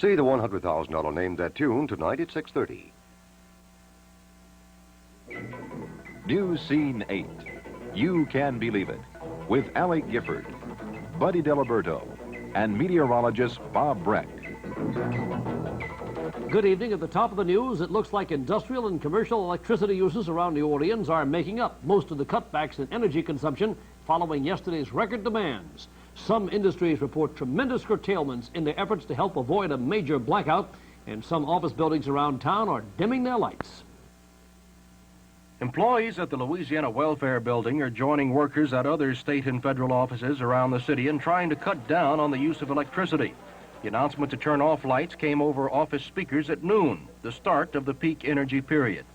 See the $100,000 Name That Tune tonight at 6:30. Newscene 8. You Can Believe It. With Alec Gifford, Buddy Diliberto, and meteorologist Bob Breck. Good evening. At the top of the news, it looks like industrial and commercial electricity uses around New Orleans are making up most of the cutbacks in energy consumption following yesterday's record demands. Some industries report tremendous curtailments in their efforts to help avoid a major blackout, and some office buildings around town are dimming their lights. Employees at the Louisiana Welfare Building are joining workers at other state and federal offices around the city and trying to cut down on the use of electricity. The announcement to turn off lights came over office speakers at noon, the start of the peak energy period.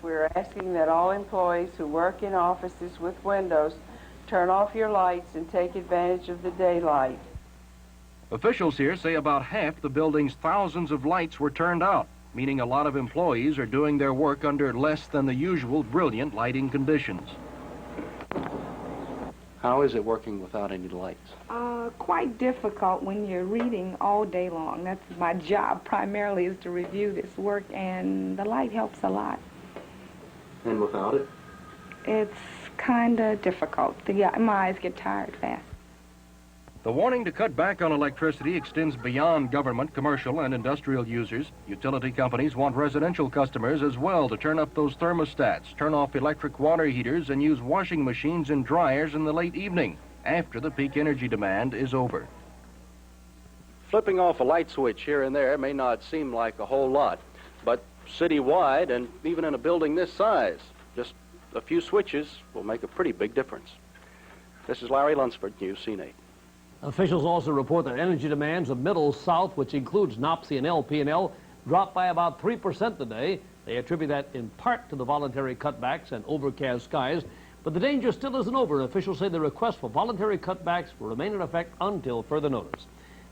We're asking that all employees who work in offices with windows turn off your lights and take advantage of the daylight. Officials here say about half the building's thousands of lights were turned out, meaning a lot of employees are doing their work under less than the usual brilliant lighting conditions. How is it working without any lights? Quite difficult when you're reading all day long. That's my job primarily, is to review this work, and the light helps a lot. And without it? It's kind of difficult. My eyes get tired fast. The warning to cut back on electricity extends beyond government, commercial, and industrial users. Utility companies want residential customers as well to turn up those thermostats, turn off electric water heaters, and use washing machines and dryers in the late evening after the peak energy demand is over. Flipping off a light switch here and there may not seem like a whole lot, but citywide and even in a building this size, just a few switches will make a pretty big difference. This is Larry Lunsford, Newscene 8. Officials also report that energy demands of Middle-South, which includes NOPSI and LP&L, dropped by about 3% today. They attribute that in part to the voluntary cutbacks and overcast skies. But the danger still isn't over. Officials say the request for voluntary cutbacks will remain in effect until further notice.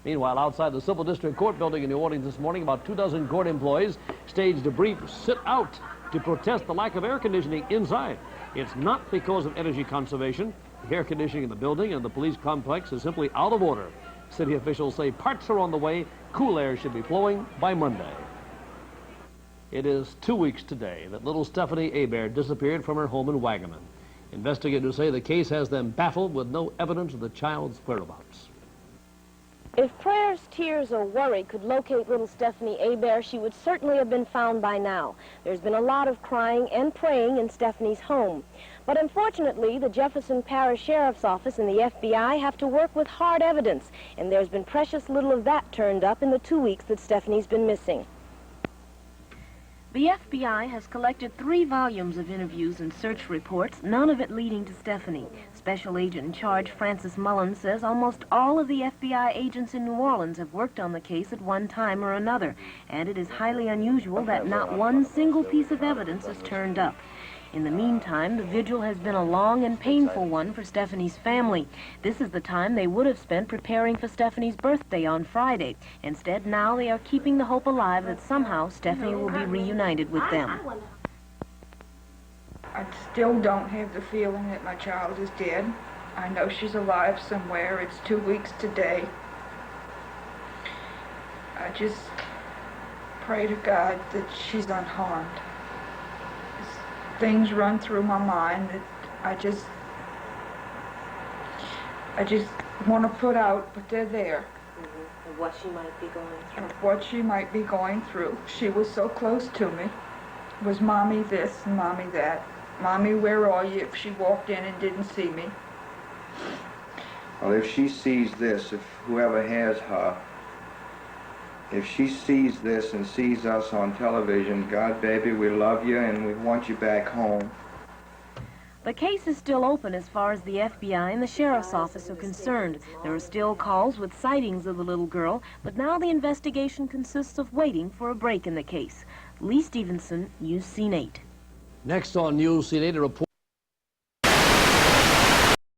Meanwhile, outside the Civil District Court building in New Orleans this morning, about 24 court employees staged a brief sit-out to protest the lack of air conditioning inside. It's not because of energy conservation. The air conditioning in the building and the police complex is simply out of order. City officials say parts are on the way. Cool air should be flowing by Monday. It is 2 weeks today that little Stephanie Hebert disappeared from her home in Wagaman. Investigators say the case has them baffled with no evidence of the child's whereabouts. If prayers, tears, or worry could locate little Stephanie Hebert, she would certainly have been found by now. There's been a lot of crying and praying in Stephanie's home. But unfortunately, the Jefferson Parish Sheriff's Office and the FBI have to work with hard evidence, and there's been precious little of that turned up in the 2 weeks that Stephanie's been missing. The FBI has collected 3 volumes of interviews and search reports, none of it leading to Stephanie. Special Agent in Charge Francis Mullins says almost all of the FBI agents in New Orleans have worked on the case at one time or another, and it is highly unusual that not one single piece of evidence has turned up. In the meantime, the vigil has been a long and painful one for Stephanie's family. This is the time they would have spent preparing for Stephanie's birthday on Friday. Instead, now they are keeping the hope alive that somehow Stephanie will be reunited with them. I still don't have the feeling that my child is dead. I know she's alive somewhere. It's 2 weeks today. I just pray to God that she's unharmed. Things run through my mind that I just want to put out, but they're there. Of what she might be going through. Of what she might be going through. She was so close to me. It was Mommy this and Mommy that. Mommy, where are you? If she walked in and didn't see me. Well, if she sees this, if whoever has her, if she sees this and sees us on television, God, baby, we love you and we want you back home. The case is still open as far as the FBI and the Sheriff's Office are concerned. There are still calls with sightings of the little girl, but now the investigation consists of waiting for a break in the case. Lee Stevenson, Newscene 8. Next on Newscene 8, a report